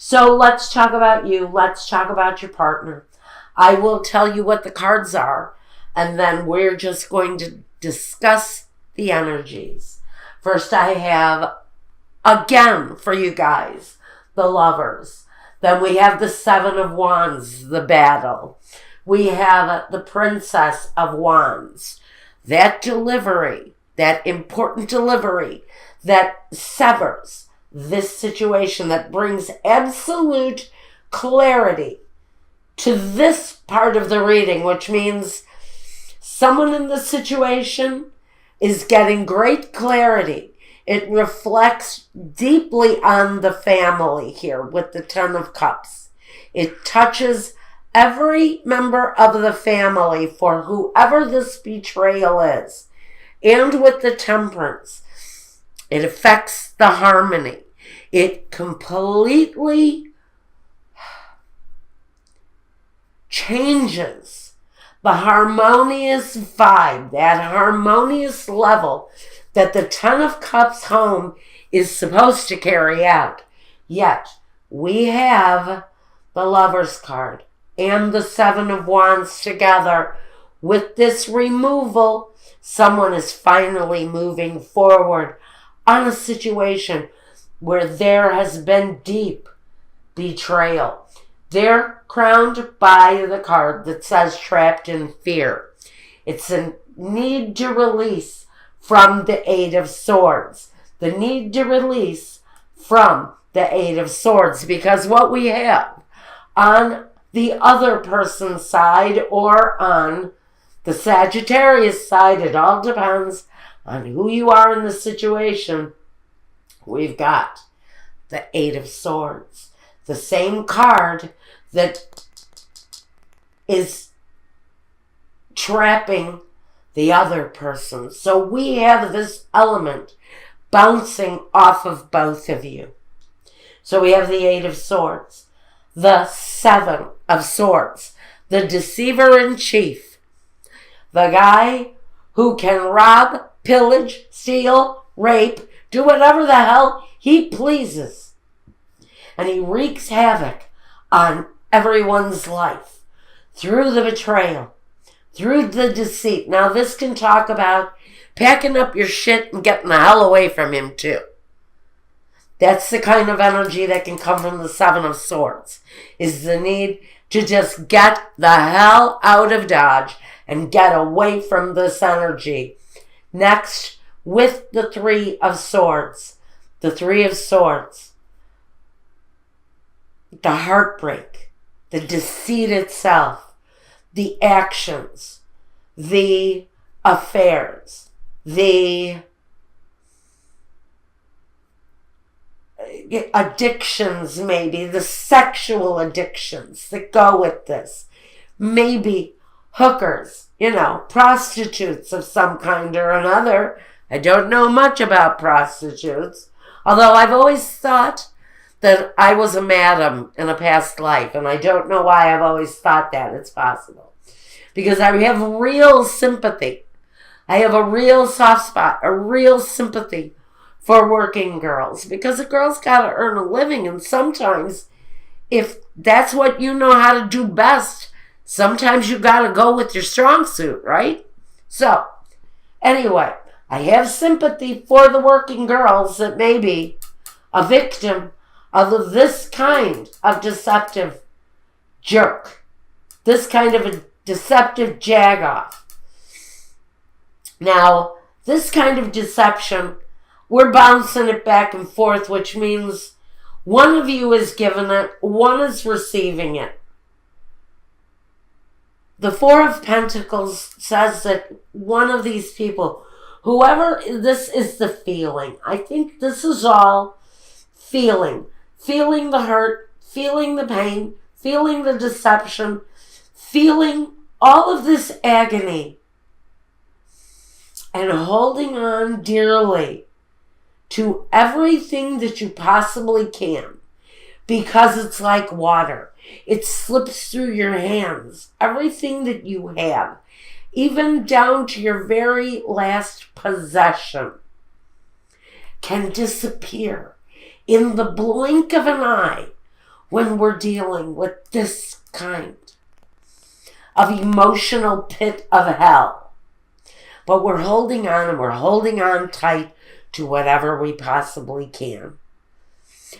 So let's talk about you. Let's talk about your partner. I will tell you what the cards are, and then we're just going to discuss the energies. First, I have, again, for you guys, the Lovers. Then we have the Seven of Wands, the Battle. We have the Princess of Wands. That delivery, that important delivery that severs this situation, that brings absolute clarity to this part of the reading, which means someone in the situation is getting great clarity. It reflects deeply on the family here with the Ten of Cups. It touches every member of the family for whoever this betrayal is. And with the Temperance, it affects the harmony. It completely changes the harmonious vibe, that harmonious level that the Ten of Cups home is supposed to carry out. Yet, we have the Lovers card and the Seven of Wands together. With this removal, someone is finally moving forward on a situation where there has been deep betrayal. They're crowned by the card that says Trapped in Fear. It's a need to release from the Eight of Swords. The need to release from the Eight of Swords, because what we have on the other person's side or on the Sagittarius side, it all depends on who you are in the situation. We've got the Eight of Swords, the same card that is trapping the other person. So we have this element bouncing off of both of you. So we have the Eight of Swords, the Seven of Swords, the deceiver in chief, the guy who can rob, pillage, steal, rape, do whatever the hell he pleases. And he wreaks havoc on everyone's life through the betrayal, through the deceit. Now this can talk about packing up your shit and getting the hell away from him too. That's the kind of energy that can come from the Seven of Swords, is the need to just get the hell out of Dodge and get away from this energy. Next, with the Three of Swords. The Three of Swords. The heartbreak, the deceit itself, the actions, the affairs, the addictions, maybe the sexual addictions that go with this, maybe hookers, prostitutes of some kind or another. I don't know much about prostitutes, although I've always thought that I was a madam in a past life, and I don't know why I've always thought that. It's possible. Because I have real sympathy. I have a real soft spot, a real sympathy for working girls, because a girl's got to earn a living, and sometimes if that's what you know how to do best, sometimes you got to go with your strong suit, right? So, anyway, I have sympathy for the working girls that may be a victim of this kind of deceptive jerk, this kind of a deceptive jagoff. Now, this kind of deception, we're bouncing it back and forth, which means one of you is giving it, one is receiving it. The Four of Pentacles says that one of these people, whoever, this is the feeling. I think this is all feeling. Feeling the hurt, feeling the pain, feeling the deception, feeling all of this agony, and holding on dearly to everything that you possibly can, because it's like water. It slips through your hands. Everything that you have, even down to your very last possession, can disappear in the blink of an eye when we're dealing with this kind of emotional pit of hell. But we're holding on, and we're holding on tight to whatever we possibly can.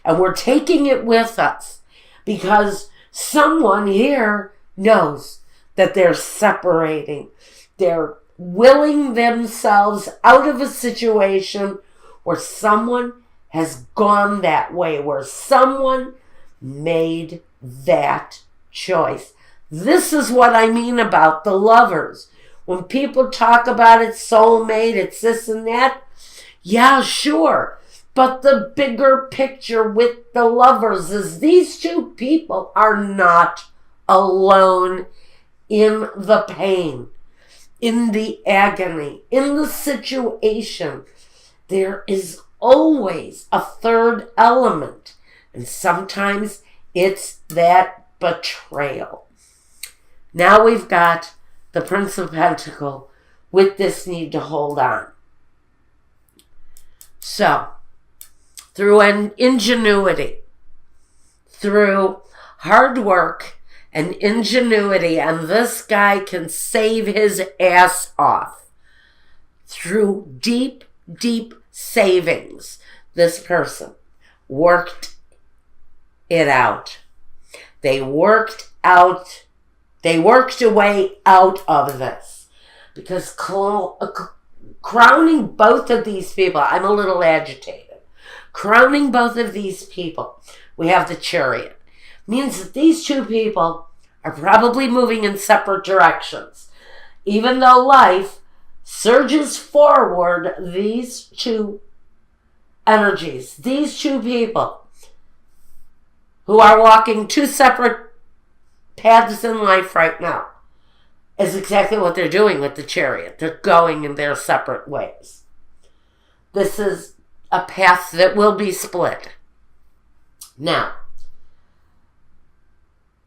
And we're taking it with us because someone here knows that they're separating. They're willing themselves out of a situation where someone has gone that way, where someone made that choice. This is what I mean about the lovers. When people talk about it's soulmate, it's this and that, yeah, sure. But the bigger picture with the lovers is these two people are not alone in the pain, in the agony, in the situation. There is always a third element, and sometimes it's that betrayal. Now we've got the Prince of Pentacles with this need to hold on. So, through an ingenuity, through hard work and ingenuity, and this guy can save his ass off. Through deep, deep savings, this person worked it out. They worked a way out of this. Because crowning both of these people, I'm a little agitated. Crowning both of these people, we have the Chariot. Means that these two people are probably moving in separate directions. Even though life surges forward, these two energies, these two people who are walking two separate paths in life right now, is exactly what they're doing with the Chariot. They're going in their separate ways. This is a path that will be split. Now,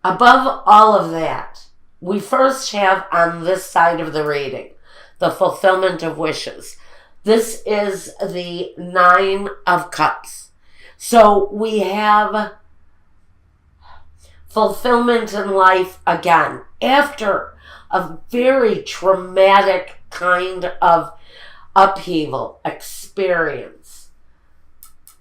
above all of that, we first have on this side of the reading, the fulfillment of wishes. This is the 9 of Cups. So we have fulfillment in life again, after a very traumatic kind of upheaval experience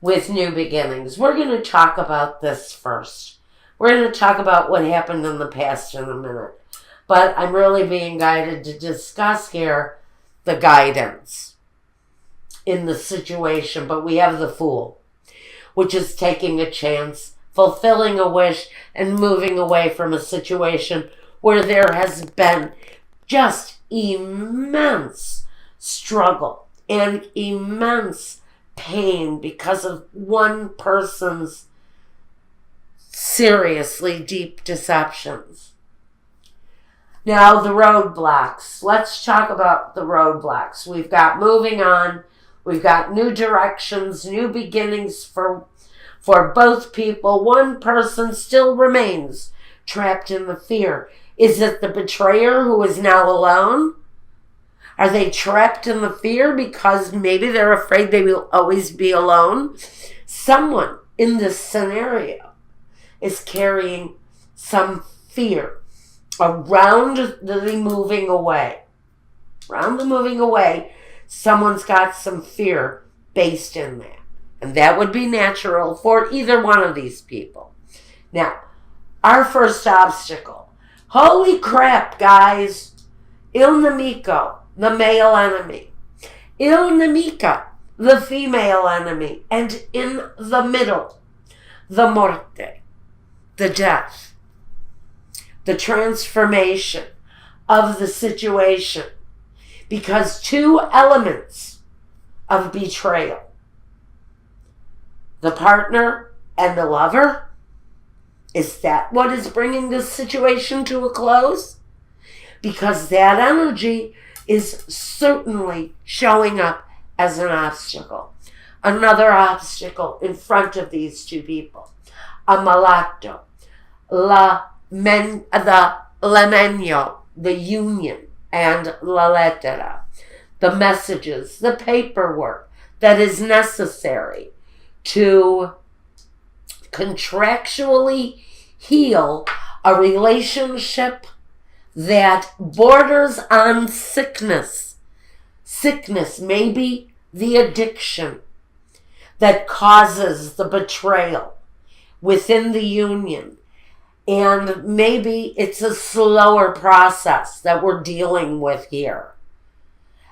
with new beginnings. We're going to talk about this first. We're going to talk about what happened in the past in a minute. But I'm really being guided to discuss here the guidance in the situation. But we have the Fool, which is taking a chance, fulfilling a wish, and moving away from a situation where there has been just immense struggle and immense pain because of one person's seriously deep deceptions. Now, the roadblocks. Let's talk about the roadblocks. We've got moving on. We've got new directions, new beginnings for both people. One person still remains trapped in the fear. Is it the betrayer who is now alone? Are they trapped in the fear because maybe they're afraid they will always be alone? Someone in this scenario is carrying some fear around the moving away. Around the moving away, someone's got some fear based in that. And that would be natural for either one of these people. Now, our first obstacle. Holy crap, guys. Il Nemico, the male enemy. Il Nemica, the female enemy. And in the middle, the morte, the death. The transformation of the situation. Because two elements of betrayal. The partner and the lover. Is that what is bringing this situation to a close? Because that energy is certainly showing up as an obstacle. Another obstacle in front of these two people. A malato. The lemegno, the union, and la lettera. The messages, the paperwork that is necessary to contractually heal a relationship that borders on sickness. Sickness, maybe the addiction that causes the betrayal within the union. And maybe it's a slower process that we're dealing with here.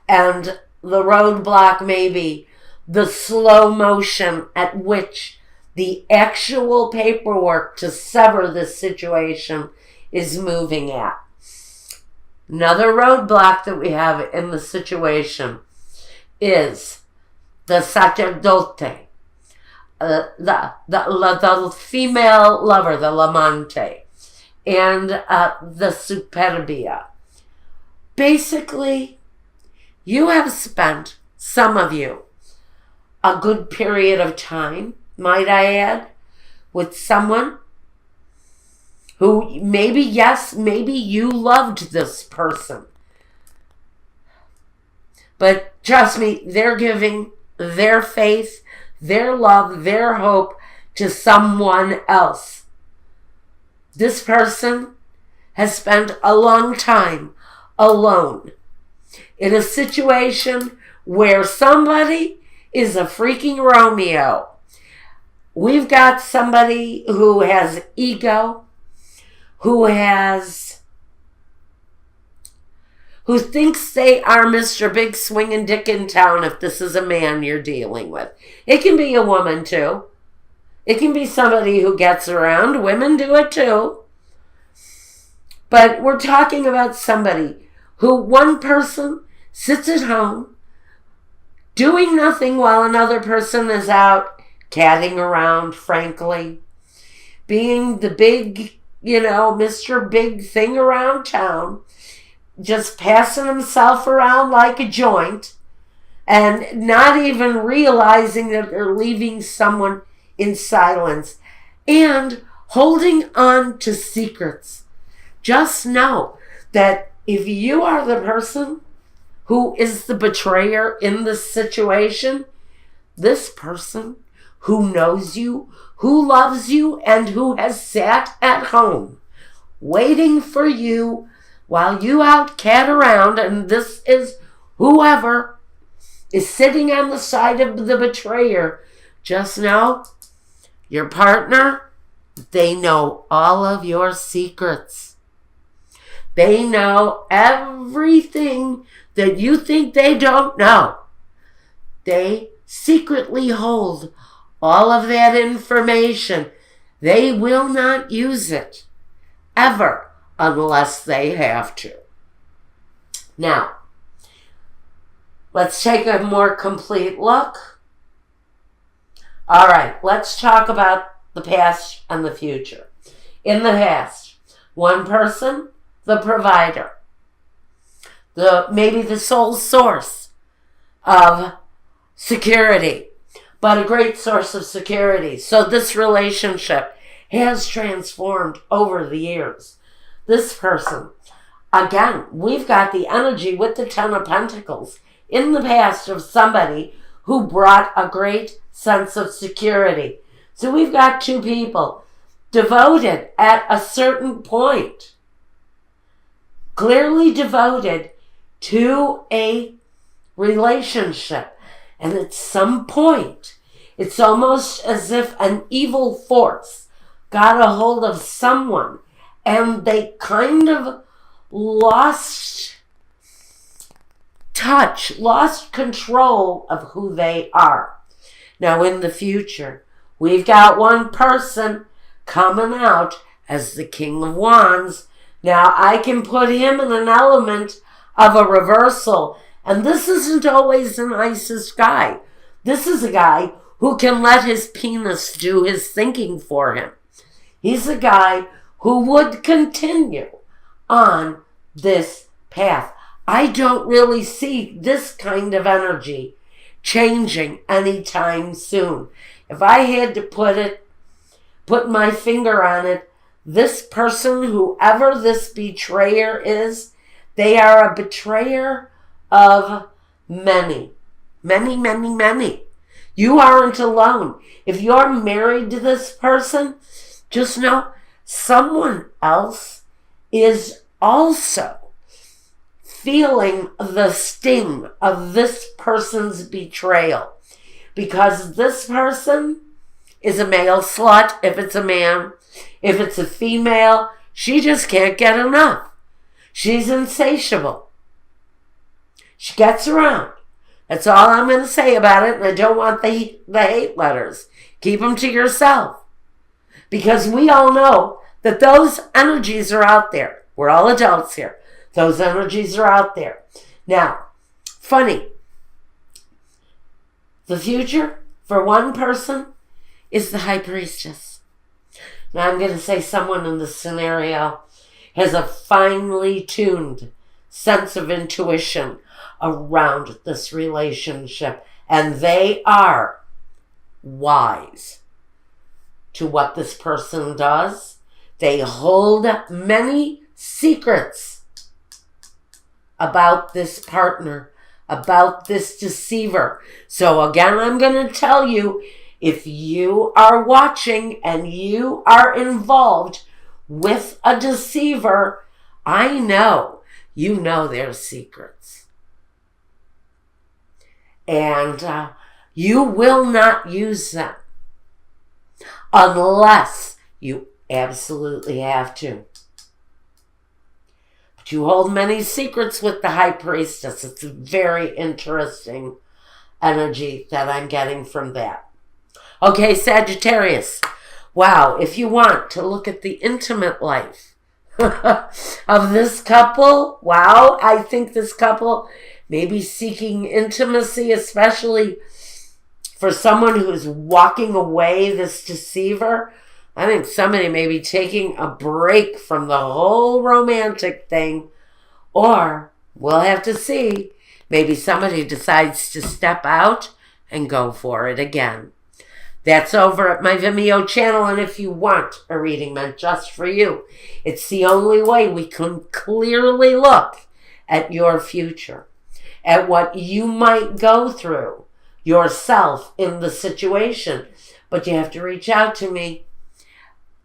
And the roadblock may be the slow motion at which the actual paperwork to sever this situation is moving at. Another roadblock that we have in the situation is the sacerdote, the female lover, the l'amante, and the superbia. Basically, you have spent, some of you, a good period of time, might I add, with someone who maybe, yes, maybe you loved this person. But trust me, they're giving their faith, their love, their hope to someone else. This person has spent a long time alone in a situation where somebody is a freaking Romeo. We've got somebody who has ego, who thinks they are Mr. Big Swinging Dick in town if this is a man you're dealing with. It can be a woman too. It can be somebody who gets around. Women do it too. But we're talking about somebody who, one person sits at home doing nothing while another person is out catting around, frankly, being the big, Mr. Big thing around town, just passing himself around like a joint and not even realizing that they're leaving someone in silence and holding on to secrets. Just know that if you are the person who is the betrayer in this situation, this person who knows you, who loves you, and who has sat at home waiting for you while you out cat around, and this is whoever is sitting on the side of the betrayer, just know your partner, they know all of your secrets. They know everything that you think they don't know. They secretly hold all of that information. They will not use it ever unless they have to. Now, let's take a more complete look. All right, let's talk about the past and the future. In the past, one person, the provider, maybe the sole source of security, but a great source of security. So this relationship has transformed over the years. This person, again, we've got the energy with the Ten of Pentacles in the past of somebody who brought a great sense of security. So we've got two people devoted at a certain point, clearly devoted to a relationship. And at some point, it's almost as if an evil force got a hold of someone and they kind of lost touch, lost control of who they are. Now in the future, we've got one person coming out as the King of Wands. Now I can put him in an element of a reversal. And this isn't always the nicest guy. This is a guy who can let his penis do his thinking for him. He's a guy who would continue on this path. I don't really see this kind of energy changing anytime soon. If I had to put my finger on it, this person, whoever this betrayer is, they are a betrayer of many. You aren't alone. If you're married to this person, just know someone else is also feeling the sting of this person's betrayal. Because this person is a male slut, if it's a man. If it's a female, she just can't get enough. She's insatiable. She gets around. That's all I'm going to say about it, and I don't want the hate letters. Keep them to yourself. Because we all know that those energies are out there. We're all adults here. Those energies are out there. Now, funny. The future for one person is the High Priestess. Now, I'm going to say someone in this scenario has a finely tuned sense of intuition around this relationship, and they are wise to what this person does. They hold many secrets about this partner, about this deceiver. So again, I'm going to tell you, if you are watching and you are involved with a deceiver, I know you know their secrets. And you will not use them unless you absolutely have to. But you hold many secrets with the High Priestess. It's a very interesting energy that I'm getting from that. Okay, Sagittarius. Wow, if you want to look at the intimate life of this couple, wow, I think this couple may be seeking intimacy, especially for someone who's walking away, this deceiver. I think somebody may be taking a break from the whole romantic thing, or we'll have to see. Maybe somebody decides to step out and go for it again. That's over at my Vimeo channel, and if you want a reading meant just for you, it's the only way we can clearly look at your future, at what you might go through yourself in the situation. But you have to reach out to me.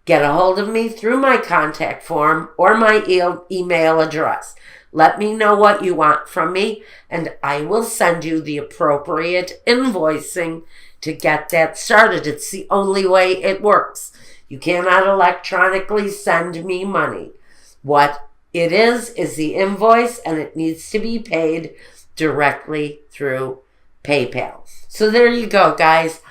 Get a hold of me through my contact form or my email address. Let me know what you want from me, and I will send you the appropriate invoicing to get that started. It's the only way it works. You cannot electronically send me money. What it is the invoice, and it needs to be paid directly through PayPal. So there you go, guys.